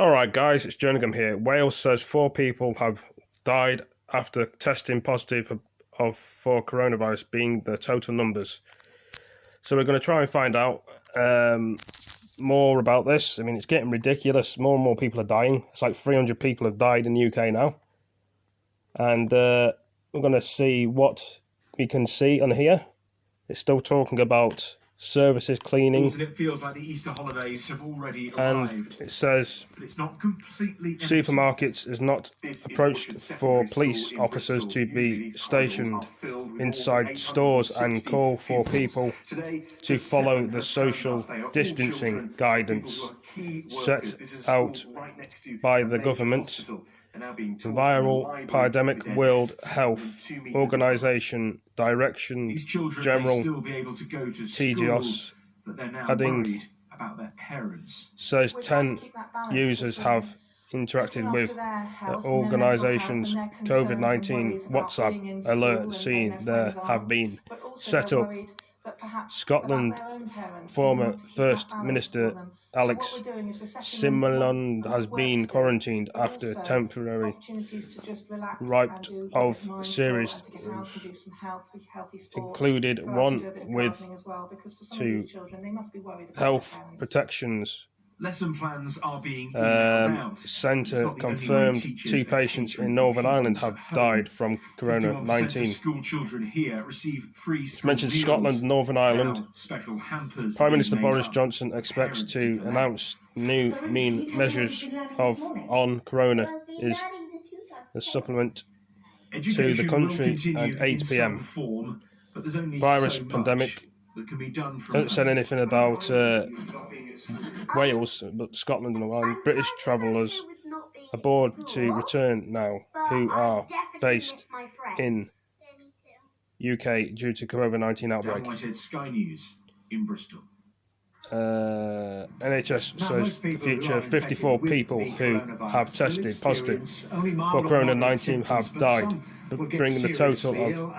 Alright guys, it's Jerningham here. Wales says 4 people have died after testing positive for coronavirus, being the total numbers. So we're going to try and find out more about this. I mean, it's getting ridiculous. More and more people are dying. It's like 300 people have died in the UK now. And we're going to see what we can see on here. It's still talking about services, cleaning, and it feels like the Easter holidays have already arrived. And it says but it's not completely empty. Supermarkets is not approached for police officers to be stationed inside stores and call for people to follow the social distancing guidance set out by the government. The Viral Pandemic World Health Organization Direction General TGOS heading says 10 users have interacted with the organisation's COVID-19 WhatsApp alert, saying there have been set up. Scotland former First Minister Alex Salmond has been quarantined after temporary ripe of series included one with 2 health protections. Lesson plans are being Centre confirmed 2 patients in Northern Ireland have died from Corona-19. School children here receive free It's mentioned Scotland and Northern Ireland. Special hampers. Prime Minister Boris Johnson expects to announce new measures on Corona is a supplement to the country at 8 p.m. Virus pandemic. Don't say anything about Wales, but Scotland and Ireland. British travellers aboard to return now who are based in UK due to COVID-19 outbreak. Sky News in Bristol. NHS says the future 54 people who have tested positive for Corona-19 have died, bringing the total of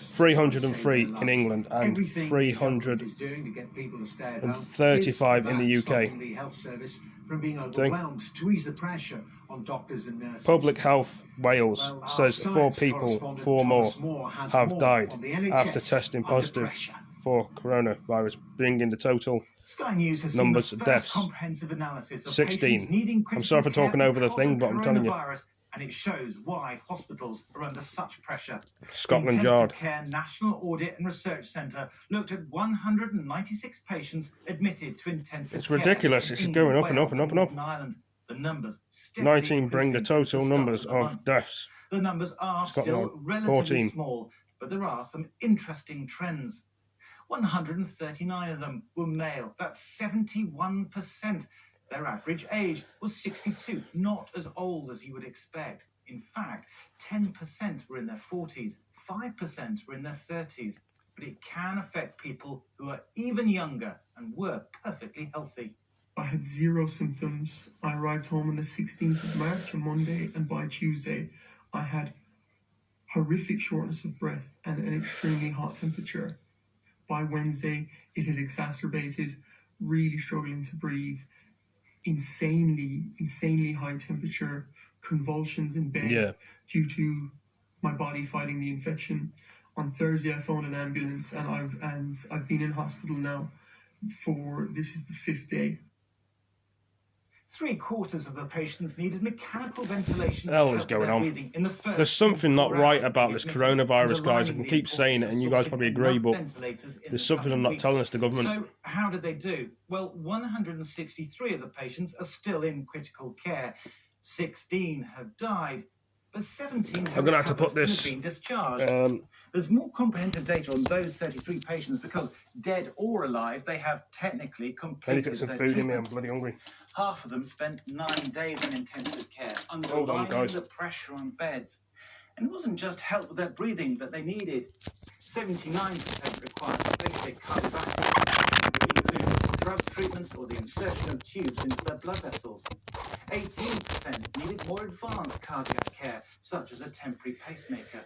303 in England and 335 in the UK. Public Health Wales says 4 more have died after testing positive for coronavirus, bringing the total numbers of deaths 16. I'm sorry for talking over the thing, but I'm telling you. And it shows why hospitals are under such pressure. Scotland Yard. The Intensive Care National Audit and Research Centre looked at 196 patients admitted to intensive care. It's ridiculous. It's going up and up and up and up. Ireland. The numbers 19 bring the total numbers of deaths. The numbers are Scotland, still relatively 14. small, but there are some interesting trends. 139 of them were male. That's 71%. Their average age was 62, not as old as you would expect. In fact, 10% were in their 40s, 5% were in their 30s. But it can affect people who are even younger and were perfectly healthy. I had 0 symptoms. I arrived home on the 16th of March, a Monday, and by Tuesday I had horrific shortness of breath and an extremely hot temperature. By Wednesday, it had exacerbated, really struggling to breathe, insanely high temperature, convulsions in bed due to my body fighting the infection. On Thursday, I phoned an ambulance, and I've been in hospital now this is the 5th day. 3/4 of the patients needed mechanical ventilation. What the hell is going on? There's something not right about this coronavirus, guys. I can keep saying it, and you guys probably agree, but there's something I'm not telling us, the government. So how did they do? Well, 163 of the patients are still in critical care. 16 have died, but 17 have been discharged. There's more comprehensive data on those 33 patients because, dead or alive, they have technically completed I need to get some food in me. I'm bloody hungry. Half of them spent 9 days in intensive care, under the pressure on beds. And it wasn't just help with their breathing that they needed. 79% required basic cardiovascular, including drug treatment or the insertion of tubes into their blood vessels. 18% needed more advanced cardiac care, such as a temporary pacemaker.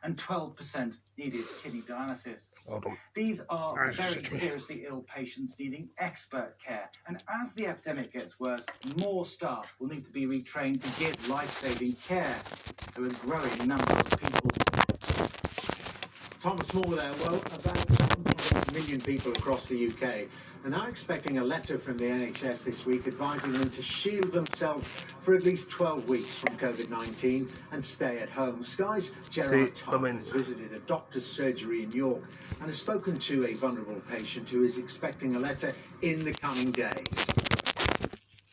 and 12% needed kidney dialysis. Hold on. These are Alright, very touch me. seriously ill patients needing expert care. And as the epidemic gets worse, more staff will need to be retrained to give life-saving care to a growing number of people. Thomas Moore there. Well, about 1.8 million people across the UK are now expecting a letter from the NHS this week advising them to shield themselves for at least 12 weeks from COVID-19 and stay at home. Sky's Gerard has visited a doctor's surgery in York and has spoken to a vulnerable patient who is expecting a letter in the coming days.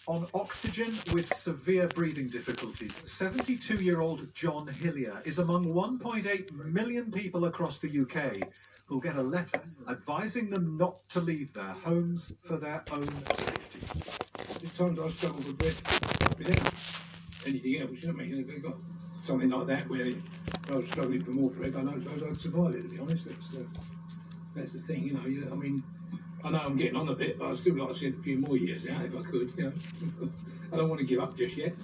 On oxygen with severe breathing difficulties, 72-year-old John Hillier is among 1.8 million people across the UK who'll get a letter advising them not to leave their homes for their own safety. Sometimes I struggle with breath without anything else, you know what I mean? If they've got something like that where I was struggling for more breath, I know I'd survive it, to be honest. That's the thing, you know. I mean, I know I'm getting on a bit, but I'd still like to see a few more years out if I could, you know. I don't want to give up just yet.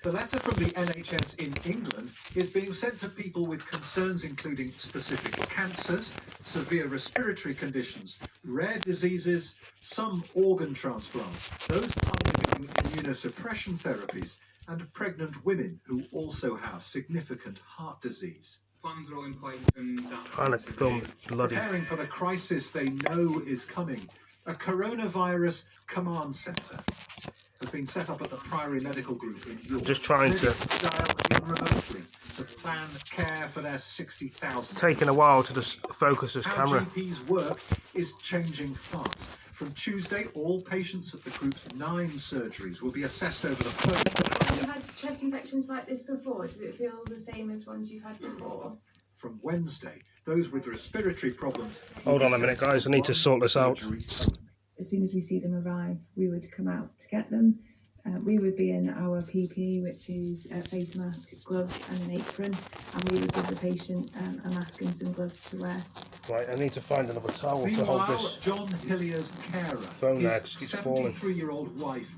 The letter from the NHS in England is being sent to people with concerns including specific cancers, severe respiratory conditions, rare diseases, some organ transplants, those undergoing immunosuppression therapies, and pregnant women who also have significant heart disease. Funds are all in place and Trying to film bloody. Preparing for the crisis they know is coming, a coronavirus command centre has been set up at the Priory Medical Group in York. Just trying to. Dial in remotely to plan care for their 60,000. Taking a while to just focus this How camera. GP's work is changing fast. From Tuesday, all patients at the group's 9 surgeries will be assessed over the phone. Have you had chest infections like this before? Does it feel the same as ones you've had before? From Wednesday, those with respiratory problems. Hold on a minute, guys. I need to sort this out. As soon as we see them arrive, we would come out to get them. We would be in our PPE, which is a face mask, gloves and an apron, and we would give the patient a mask and some gloves to wear. Right, I need to find another towel to hold Meanwhile, this. John Hillier's carer, Phone axe his keeps falling. 73-year-old wife,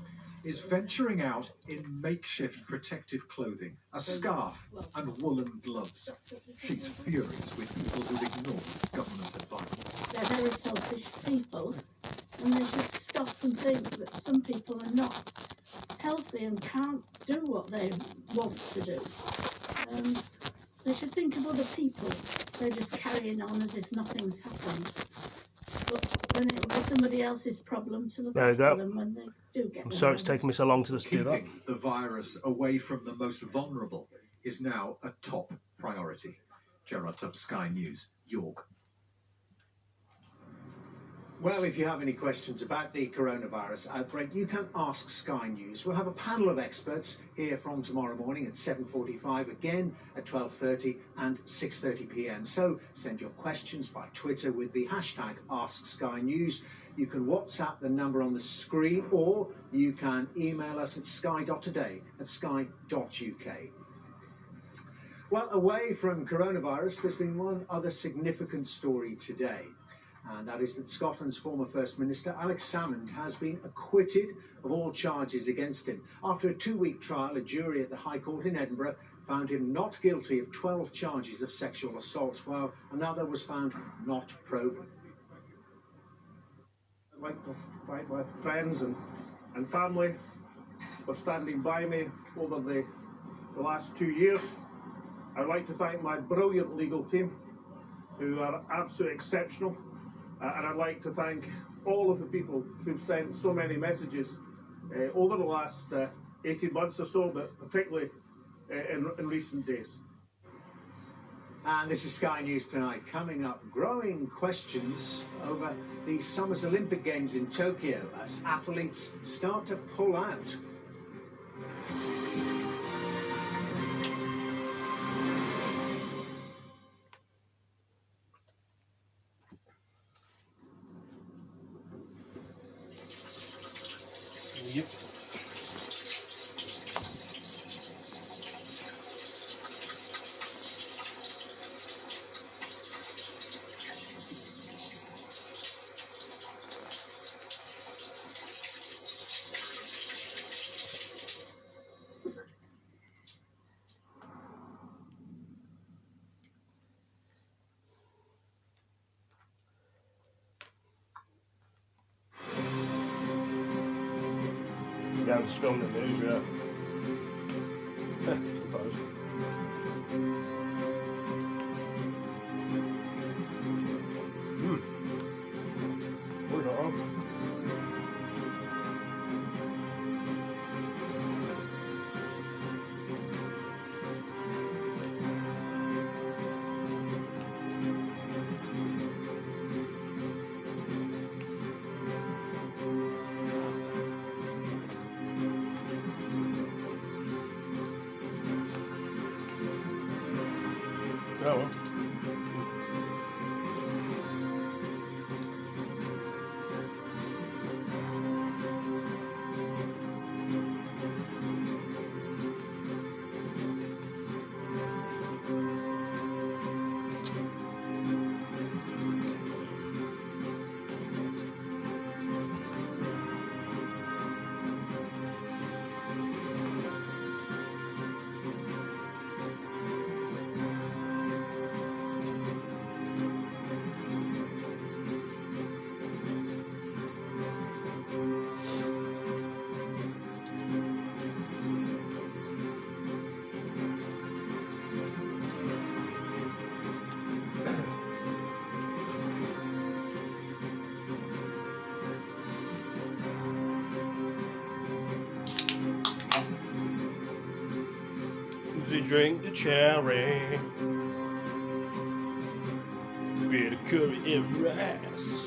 is venturing out in makeshift protective clothing, a scarf and woolen gloves. She's furious with people who ignore government advice. They're very selfish people, and they should stop and think that some people are not healthy and can't do what they want to do. They should think of other people. They're just carrying on as if nothing's happened. But when it will be somebody else's problem to look There you after go. them when they do get I'm sorry it's taken me so long to just do that. Keeping the virus away from the most vulnerable is now a top priority. Gerard Tubbs, Sky News, York. Well, if you have any questions about the coronavirus outbreak, you can ask Sky News. We'll have a panel of experts here from tomorrow morning at 7:45, again at 12:30 and 6:30 p.m. So send your questions by Twitter with the hashtag AskSkyNews. You can WhatsApp the number on the screen, or you can email us at sky.today@sky.uk. Well, away from coronavirus, there's been one other significant story today. And that is that Scotland's former First Minister, Alex Salmond, has been acquitted of all charges against him. After a 2-week trial, a jury at the High Court in Edinburgh found him not guilty of 12 charges of sexual assault, while another was found not proven. I'd like to thank my friends and family for standing by me over the last 2 years. I'd like to thank my brilliant legal team, who are absolutely exceptional. And I'd like to thank all of the people who've sent so many messages over the last 18 months or so, but particularly in recent days. And this is Sky News Tonight. Coming up, growing questions over the Summer's Olympic Games in Tokyo as athletes start to pull out. Yep. Yeah, I'm just filming the news, yeah. Suppose. Where's that on? Oh, well. To drink the cherry, bit of curry and rice.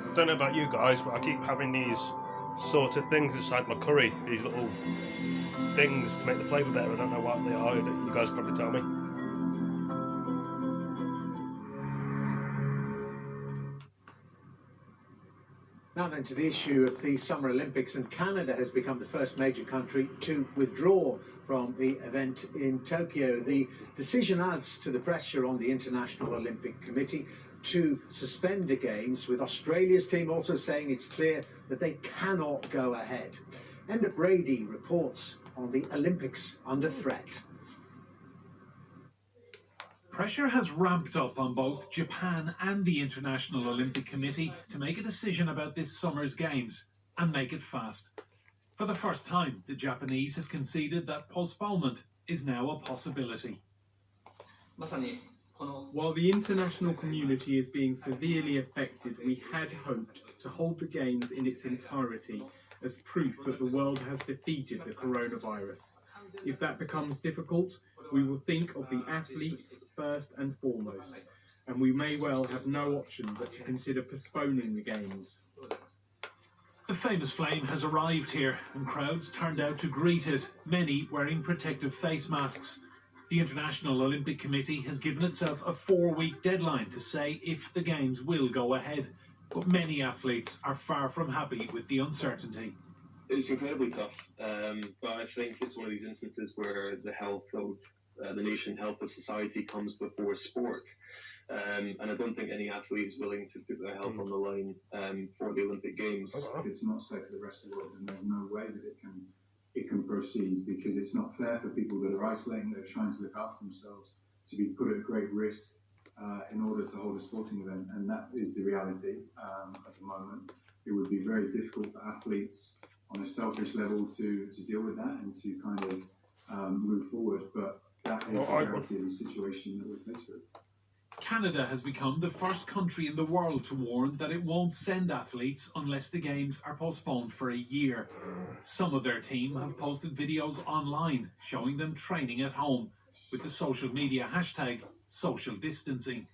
I don't know about you guys, but I keep having these sort of things inside my curry. These little things to make the flavour better. I don't know what they are. You guys can probably tell me. Now then to the issue of the Summer Olympics, and Canada has become the first major country to withdraw from the event in Tokyo. The decision adds to the pressure on the International Olympic Committee to suspend the Games, with Australia's team also saying it's clear that they cannot go ahead. Enda Brady reports on the Olympics under threat. Pressure has ramped up on both Japan and the International Olympic Committee to make a decision about this summer's Games, and make it fast. For the first time, the Japanese have conceded that postponement is now a possibility. While the international community is being severely affected, we had hoped to hold the Games in its entirety as proof that the world has defeated the coronavirus. If that becomes difficult, we will think of the athletes first and foremost, and we may well have no option but to consider postponing the Games. The famous flame has arrived here, and crowds turned out to greet it, many wearing protective face masks. The International Olympic Committee has given itself a 4-week deadline to say if the Games will go ahead, but many athletes are far from happy with the uncertainty. It's incredibly tough, but I think it's one of these instances where the health of the nation, health of society comes before sport. And I don't think any athlete is willing to put their health on the line for the Olympic Games. If it's not safe for the rest of the world, then there's no way that it can proceed, because it's not fair for people that are isolating, that are trying to look after themselves, to be put at great risk in order to hold a sporting event. And that is the reality at the moment. It would be very difficult for athletes on a selfish level to deal with that and to kind of move forward. But that is the reality of the situation that we're faced with. Canada has become the first country in the world to warn that it won't send athletes unless the Games are postponed for a year. Some of their team have posted videos online showing them training at home with the social media hashtag social distancing.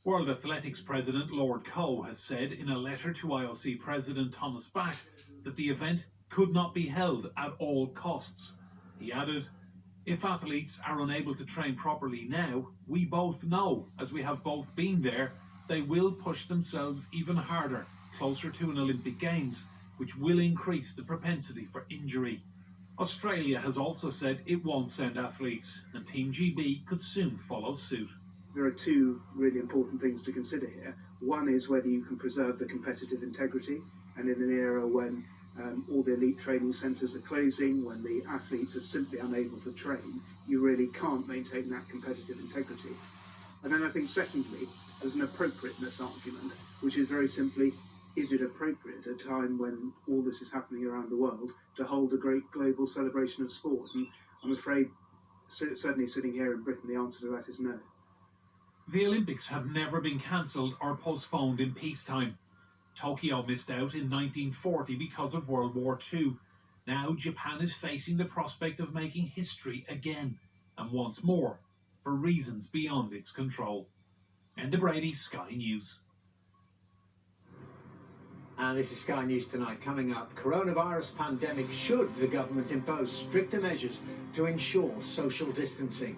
World Athletics President Lord Coe has said in a letter to IOC President Thomas Bach that the event could not be held at all costs. He added, "If athletes are unable to train properly now, we both know, as we have both been there, they will push themselves even harder, closer to an Olympic Games, which will increase the propensity for injury. Australia has also said it won't send athletes, and Team GB could soon follow suit. There are two really important things to consider here. One is whether you can preserve the competitive integrity, and in an era when all the elite training centres are closing, when the athletes are simply unable to train, you really can't maintain that competitive integrity. And then I think secondly, there's an appropriateness argument, which is very simply, is it appropriate at a time when all this is happening around the world to hold a great global celebration of sport? And I'm afraid, certainly sitting here in Britain, the answer to that is no. The Olympics have never been cancelled or postponed in peacetime. Tokyo missed out in 1940 because of World War II. Now Japan is facing the prospect of making history again, and once more, for reasons beyond its control. Enda Brady, Sky News. And this is Sky News Tonight. Coming up, coronavirus pandemic. Should the government impose stricter measures to ensure social distancing?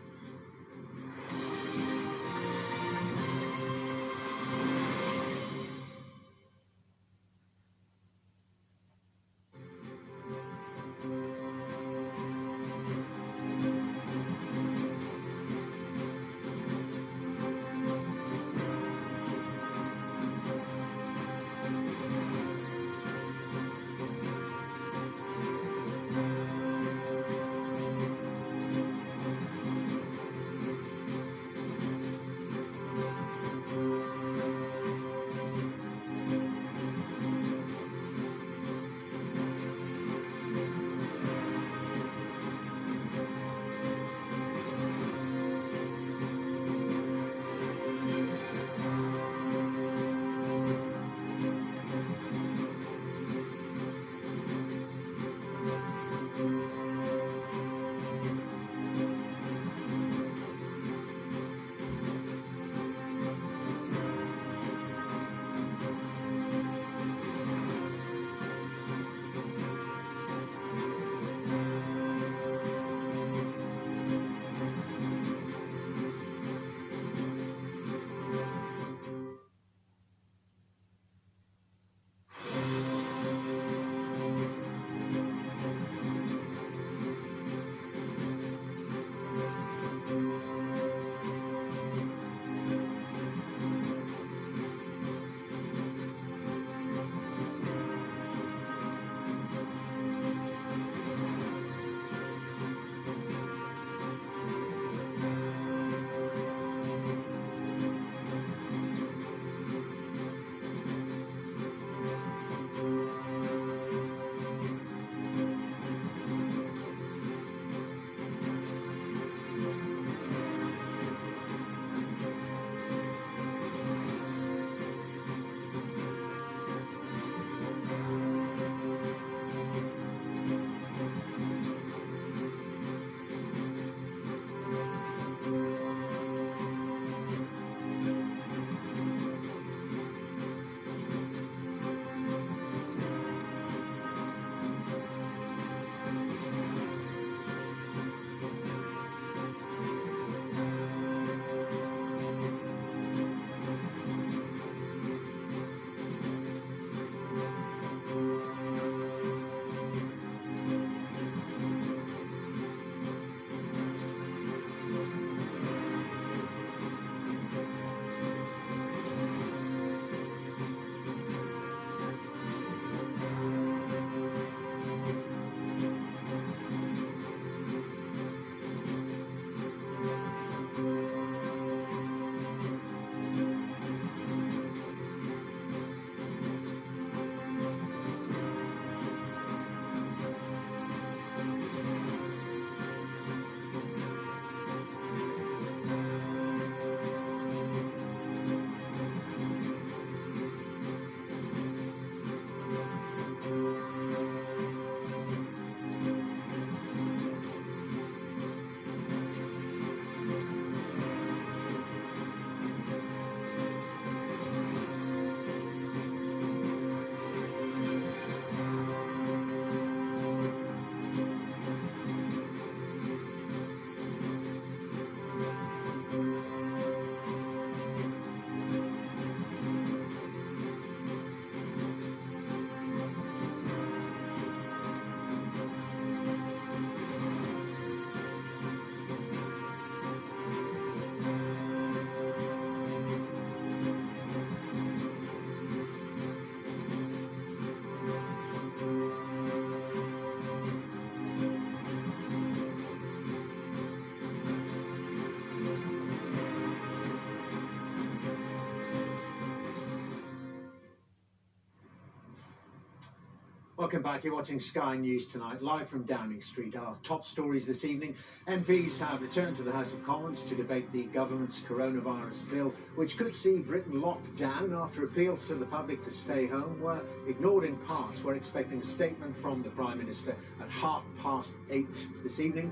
Welcome back. You're watching Sky News tonight, live from Downing Street. Our top stories this evening. MPs have returned to the House of Commons to debate the government's coronavirus bill, which could see Britain locked down after appeals to the public to stay home were ignored in part. We're expecting a statement from the Prime Minister at 8:30 this evening.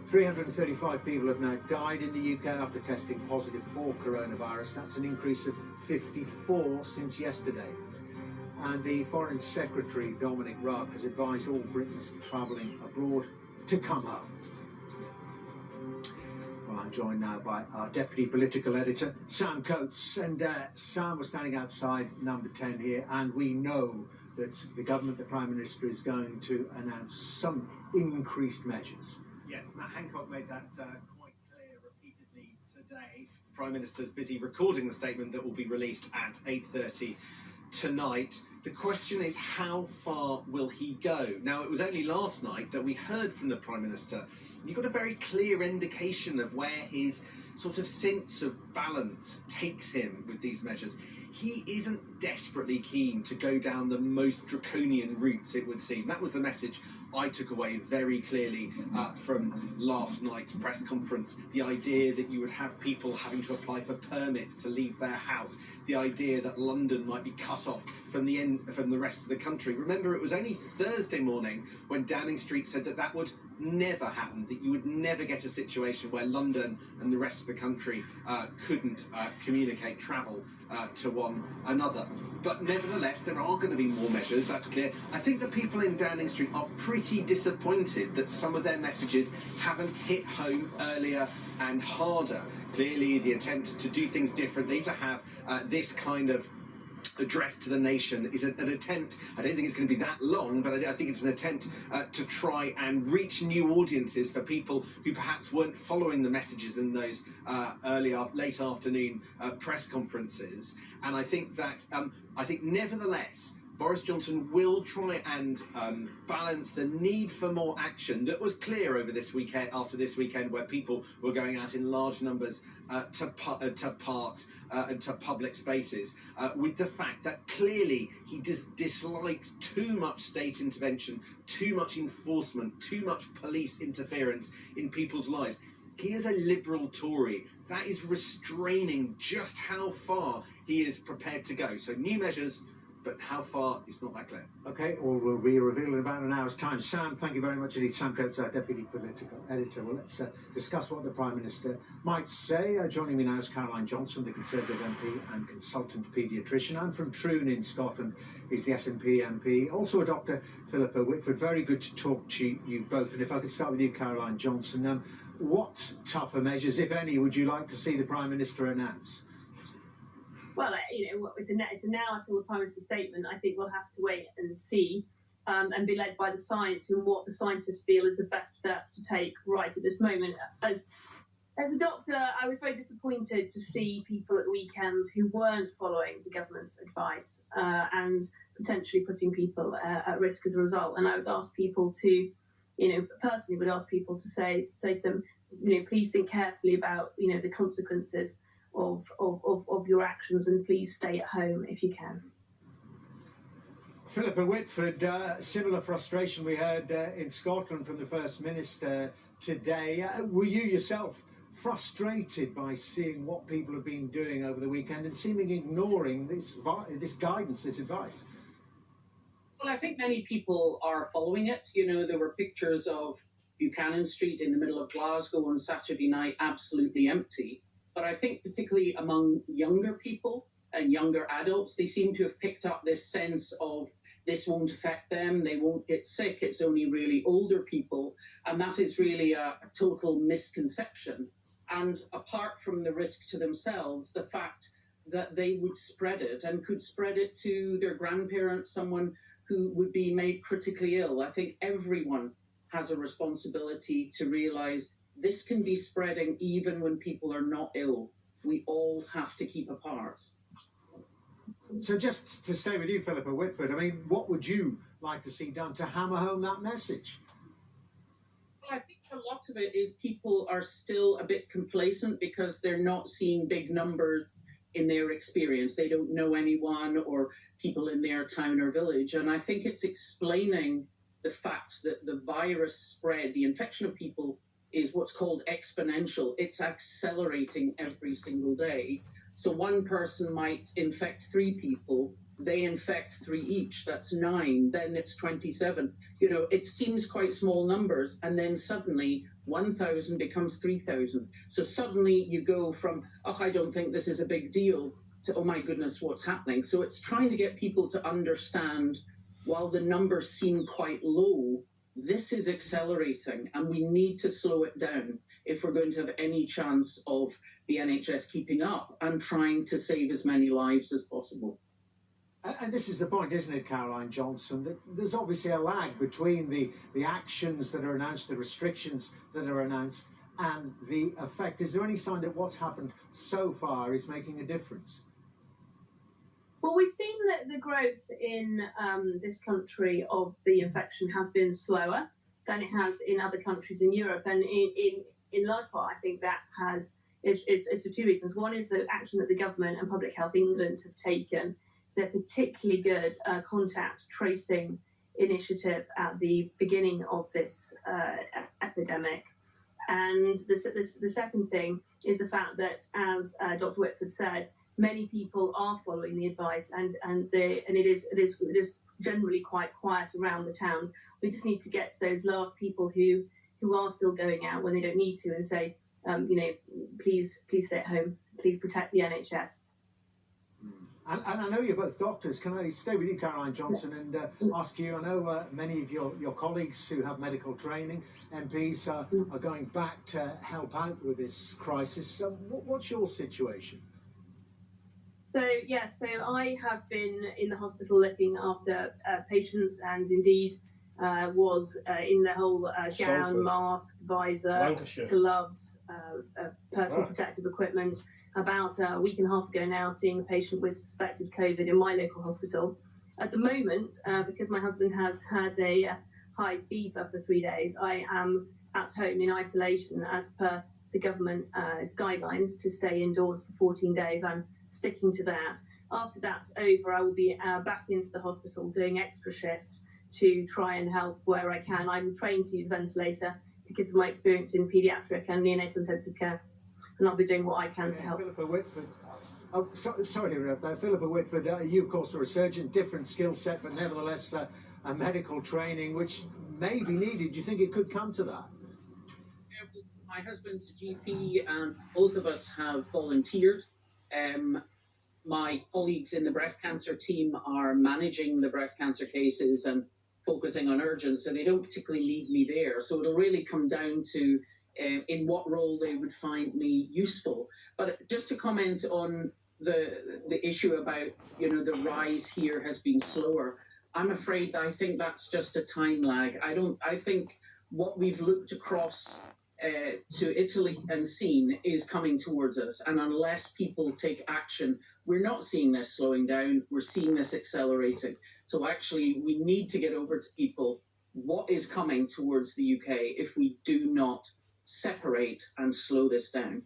335 people have now died in the UK after testing positive for coronavirus. That's an increase of 54 since yesterday. And the Foreign Secretary, Dominic Raab, has advised all Britons travelling abroad to come home. Well, I'm joined now by our Deputy Political Editor, Sam Coates. And Sam, we're standing outside number 10 here, and we know that the government, the Prime Minister, is going to announce some increased measures. Yes, Matt Hancock made that quite clear repeatedly today. The Prime Minister's busy recording the statement that will be released at 8:30 tonight. The question is, how far will he go? Now, it was only last night that we heard from the Prime Minister. You got a very clear indication of where his sort of sense of balance takes him with these measures. He isn't desperately keen to go down the most draconian routes, it would seem. That was the message I took away very clearly from last night's press conference. The idea that you would have people having to apply for permits to leave their house. The idea that London might be cut off from the rest of the country. Remember, it was only Thursday morning when Downing Street said that that would never happen, that you would never get a situation where London and the rest of the country couldn't communicate, travel to one another. But nevertheless, there are going to be more measures, that's clear. I think the people in Downing Street are pretty disappointed that some of their messages haven't hit home earlier and harder. Clearly, the attempt to do things differently, to have this kind of address to the nation is an attempt. I don't think it's going to be that long, but I think it's an attempt to try and reach new audiences for people who perhaps weren't following the messages in those late afternoon press conferences. And I think that nevertheless, Boris Johnson will try and balance the need for more action that was clear over this weekend, after this weekend, where people were going out in large numbers to parks and to public spaces, with the fact that clearly he dislikes too much state intervention, too much enforcement, too much police interference in people's lives. He is a liberal Tory. That is restraining just how far he is prepared to go. So new measures, but how far is not that clear. Okay, all will be revealed in about an hour's time. Sam, thank you very much indeed. Sam Coates, our Deputy Political Editor. Well, let's discuss what the Prime Minister might say. Joining me now is Caroline Johnson, the Conservative MP and consultant paediatrician, and from Troon in Scotland is the SNP MP, also a Dr. Philippa Whitford. Very good to talk to you both. And if I could start with you, Caroline Johnson, what tougher measures, if any, would you like to see the Prime Minister announce? Well, it's a now until the Prime Minister's statement. I think we'll have to wait and see and be led by the science and what the scientists feel is the best steps to take right at this moment. As a doctor, I was very disappointed to see people at the weekend who weren't following the government's advice and potentially putting people at risk as a result. And I would ask people to, personally would ask people to say to them, please think carefully about, the consequences of your actions, and please stay at home if you can. Philippa Whitford, similar frustration we heard in Scotland from the First Minister today. Were you yourself frustrated by seeing what people have been doing over the weekend and seemingly ignoring this guidance, this advice? Well, I think many people are following it. There were pictures of Buchanan Street in the middle of Glasgow on Saturday night absolutely empty. But I think particularly among younger people and younger adults, they seem to have picked up this sense of this won't affect them, they won't get sick, it's only really older people. And that is really a total misconception. And apart from the risk to themselves, the fact that they would spread it and could spread it to their grandparents, someone who would be made critically ill. I think everyone has a responsibility to realise this can be spreading even when people are not ill. We all have to keep apart. So just to stay with you, Philippa Whitford, what would you like to see done to hammer home that message? Well, I think a lot of it is people are still a bit complacent because they're not seeing big numbers in their experience. They don't know anyone or people in their town or village. And I think it's explaining the fact that the virus spread, the infection of people, is what's called exponential. It's accelerating every single day. So one person might infect 3 people, they infect 3 each, that's 9, then it's 27. You know, it seems quite small numbers, and then suddenly 1,000 becomes 3,000. So suddenly you go from, oh, I don't think this is a big deal, to, oh my goodness, what's happening? So it's trying to get people to understand, while the numbers seem quite low, this is accelerating, and we need to slow it down if we're going to have any chance of the NHS keeping up and trying to save as many lives as possible. And this is the point, isn't it, Caroline Johnson, that there's obviously a lag between the actions that are announced, the restrictions that are announced, and the effect. Is there any sign that what's happened so far is making a difference? Well, we've seen that the growth in this country of the infection has been slower than it has in other countries in Europe, and in large part, I think that is for 2 reasons. One is the action that the government and Public Health England have taken. They're particularly good contact tracing initiative at the beginning of this epidemic. And the second thing is the fact that, as Dr. Whitford said, many people are following the advice, and it is generally quite quiet around the towns. We just need to get to those last people who are still going out when they don't need to, and say, please stay at home, please protect the NHS. And I know you're both doctors. Can I stay with you, Caroline Johnson, and ask you, I know many of your colleagues who have medical training, MPs, are going back to help out with this crisis. What's your situation? So I have been in the hospital looking after patients, and indeed was in the whole gown, mask, visor, gloves, personal protective equipment. About a week and a half ago now, seeing a patient with suspected COVID in my local hospital. At the moment, because my husband has had a high fever for 3 days, I am at home in isolation as per the government guidelines to stay indoors for 14 days. I'm sticking to that. After that's over, I will be back into the hospital doing extra shifts to try and help where I can. I'm trained to use ventilator because of my experience in paediatric and neonatal intensive care, and I'll be doing what I can to help. Philippa Whitford. Oh, sorry to interrupt there. Philippa Whitford, you, of course, are a surgeon, different skill set, but nevertheless a medical training, which may be needed. Do you think it could come to that? My husband's a GP, and both of us have volunteered. My colleagues in the breast cancer team are managing the breast cancer cases and focusing on urgent, so they don't particularly need me there. So it'll really come down to in what role they would find me useful. But just to comment on the issue about, the rise here has been slower, I'm afraid I think that's just a time lag. I think what we've looked across to Italy and seen is coming towards us. And unless people take action, we're not seeing this slowing down, we're seeing this accelerating. So actually, we need to get over to people what is coming towards the UK if we do not separate and slow this down.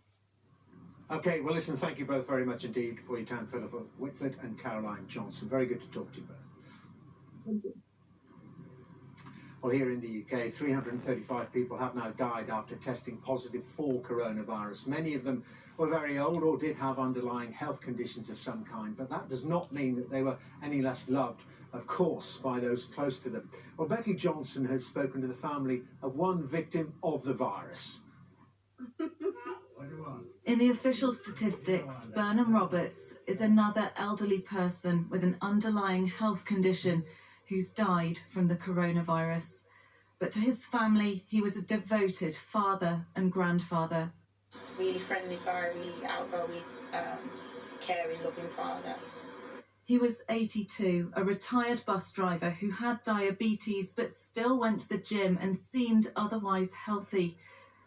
Okay, well, listen, thank you both very much indeed for your time, Philippa Whitford and Caroline Johnson. Very good to talk to you both. Thank you. Well, here in the UK, 335 people have now died after testing positive for coronavirus. Many of them were very old or did have underlying health conditions of some kind, but that does not mean that they were any less loved, of course, by those close to them. Well, Becky Johnson has spoken to the family of one victim of the virus. In the official statistics, Burnham Roberts is another elderly person with an underlying health condition who's died from the coronavirus. But to his family, he was a devoted father and grandfather. Just a really friendly guy, really outgoing, caring, loving father. He was 82, a retired bus driver who had diabetes but still went to the gym and seemed otherwise healthy.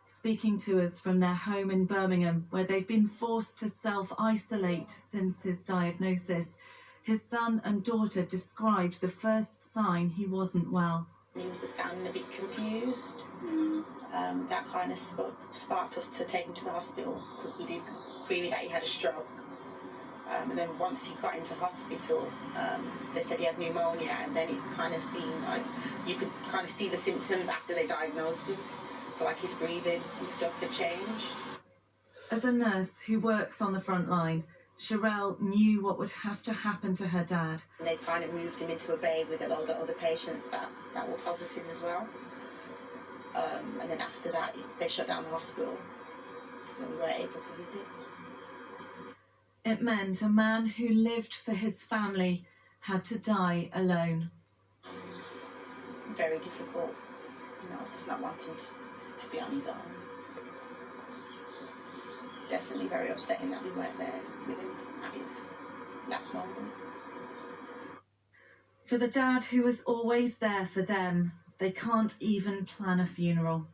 Speaking to us from their home in Birmingham, where they've been forced to self-isolate since his diagnosis, his son and daughter described the first sign he wasn't well. He was just sounding a bit confused. That kind of sparked us to take him to the hospital because we did query that he had a stroke. And then once he got into hospital, they said he had pneumonia, and then it kind of seemed like you could kind of see the symptoms after they diagnosed him. So like his breathing and stuff had changed. As a nurse who works on the front line, Sherelle knew what would have to happen to her dad. And they kind of moved him into a bay with a lot of other patients that were positive as well. And then after that, they shut down the hospital, so we weren't able to visit. It meant a man who lived for his family had to die alone. Very difficult, just not wanting to be on his own. Definitely very upsetting that we weren't there with him at his last moments. For the dad who was always there for them, they can't even plan a funeral.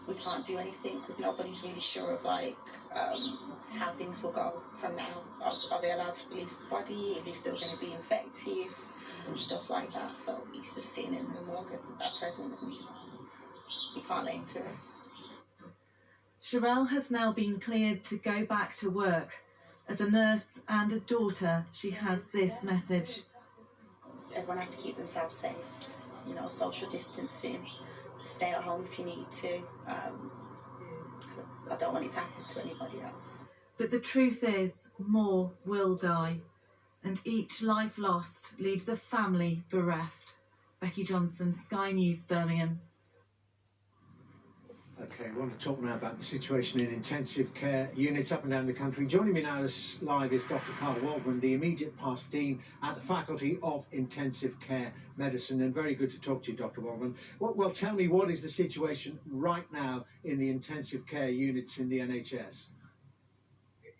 We can't do anything because nobody's really sure of how things will go from now. Are they allowed to release the body? Is he still going to be infected? And stuff like that. So he's just sitting in the morgue at present, and we can't let him to rest. Sherelle has now been cleared to go back to work. As a nurse and a daughter, she has this message. Everyone has to keep themselves safe. Just, social distancing. Just stay at home if you need to. Because I don't want it to happen to anybody else. But the truth is, more will die. And each life lost leaves a family bereft. Becky Johnson, Sky News, Birmingham. Okay, we want to talk now about the situation in intensive care units up and down the country. Joining me now live is Dr. Carl Waldman, the immediate past dean at the Faculty of Intensive Care Medicine. And very good to talk to you, Dr. Waldman. Well, tell me, what is the situation right now in the intensive care units in the NHS?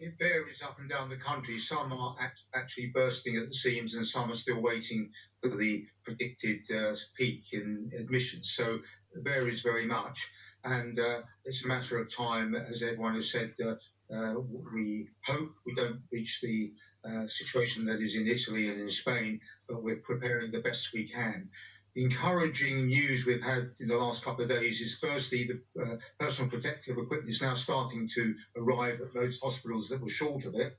It varies up and down the country. Some are actually bursting at the seams, and some are still waiting for the predicted peak in admissions. So it varies very much. And it's a matter of time, as everyone has said. We hope we don't reach the situation that is in Italy and in Spain, but we're preparing the best we can. The encouraging news we've had in the last couple of days is, firstly, the personal protective equipment is now starting to arrive at most hospitals that were short of it.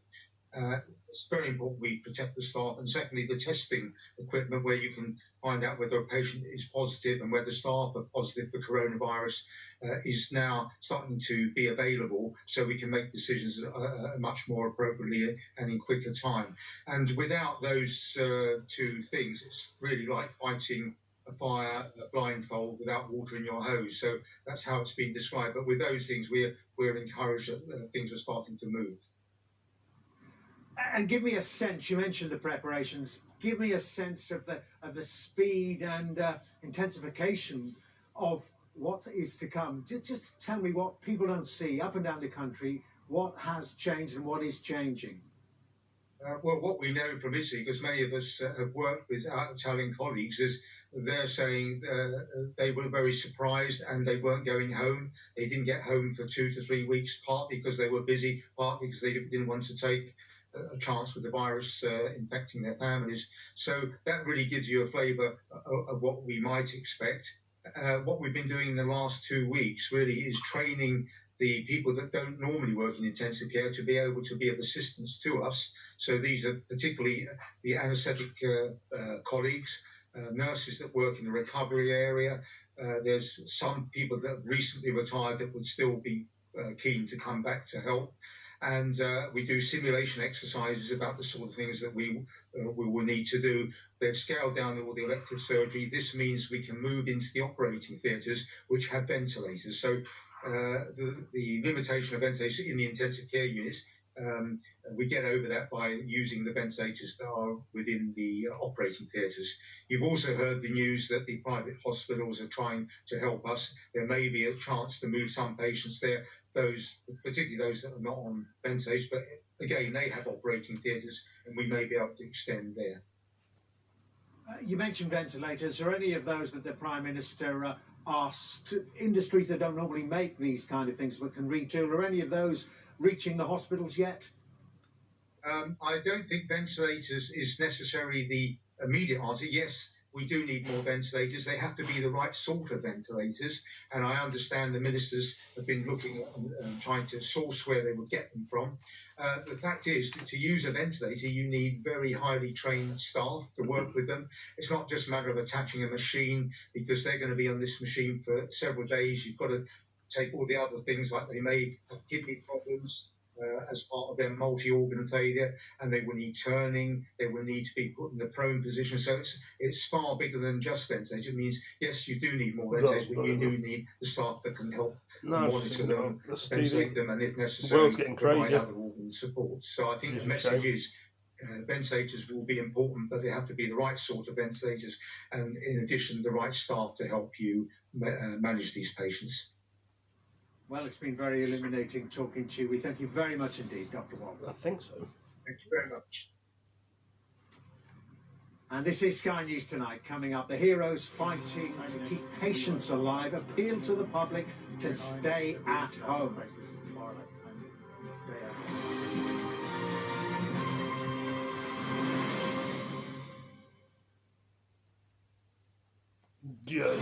It's very important we protect the staff. And secondly, the testing equipment, where you can find out whether a patient is positive and whether staff are positive for coronavirus, is now starting to be available, so we can make decisions much more appropriately and in quicker time. And without those two things, it's really like fighting a fire blindfold without water in your hose. So that's how it's been described. But with those things, we're encouraged that things are starting to move. And give me a sense, you mentioned the preparations, give me a sense of the speed and intensification of what is to come. Just tell me what people don't see up and down the country, what has changed and what is changing. Well, what we know from Italy, because many of us have worked with our Italian colleagues, is they're saying they were very surprised and they weren't going home. They didn't get home for 2 to 3 weeks, partly because they were busy, partly because they didn't want to take a chance with the virus infecting their families. So that really gives you a flavour of what we might expect. What we've been doing in the last 2 weeks really is training the people that don't normally work in intensive care to be able to be of assistance to us. So these are particularly the anaesthetic colleagues, nurses that work in the recovery area. There's some people that have recently retired that would still be keen to come back to help. And we do simulation exercises about the sort of things that we will need to do. They've scaled down all the elective surgery. This means we can move into the operating theatres, which have ventilators. So the limitation of ventilators in the intensive care units, we get over that by using the ventilators that are within the operating theatres. You've also heard the news that the private hospitals are trying to help us. There may be a chance to move some patients there, particularly those that are not on ventilators, but again, they have operating theatres and we may be able to extend there. You mentioned ventilators. Are any of those that the Prime Minister asked, industries that don't normally make these kind of things but can retool, are any of those reaching the hospitals yet? I don't think ventilators is necessarily the immediate answer. Yes, we do need more ventilators. They have to be the right sort of ventilators, and I understand the ministers have been looking at trying to source where they would get them from. The fact is that to use a ventilator, you need very highly trained staff to work with them. It's not just a matter of attaching a machine, because they're going to be on this machine for several days. You've got to take all the other things, like they may have kidney problems as part of their multi-organ failure, and they will need turning, they will need to be put in the prone position. So it's far bigger than just ventilators. It means, yes, you do need more ventilators, but you do need the staff that can help monitor them, ventilate them, and if necessary, provide other organ support. So I think the message is ventilators will be important, but they have to be the right sort of ventilators, and in addition, the right staff to help you manage these patients. Well, it's been very illuminating talking to you. We thank you very much indeed, Dr. Wong. I think so. Thank you very much. And this is Sky News Tonight. Coming up, the heroes fighting to keep patients alive appeal to the public to stay at home. Yeah.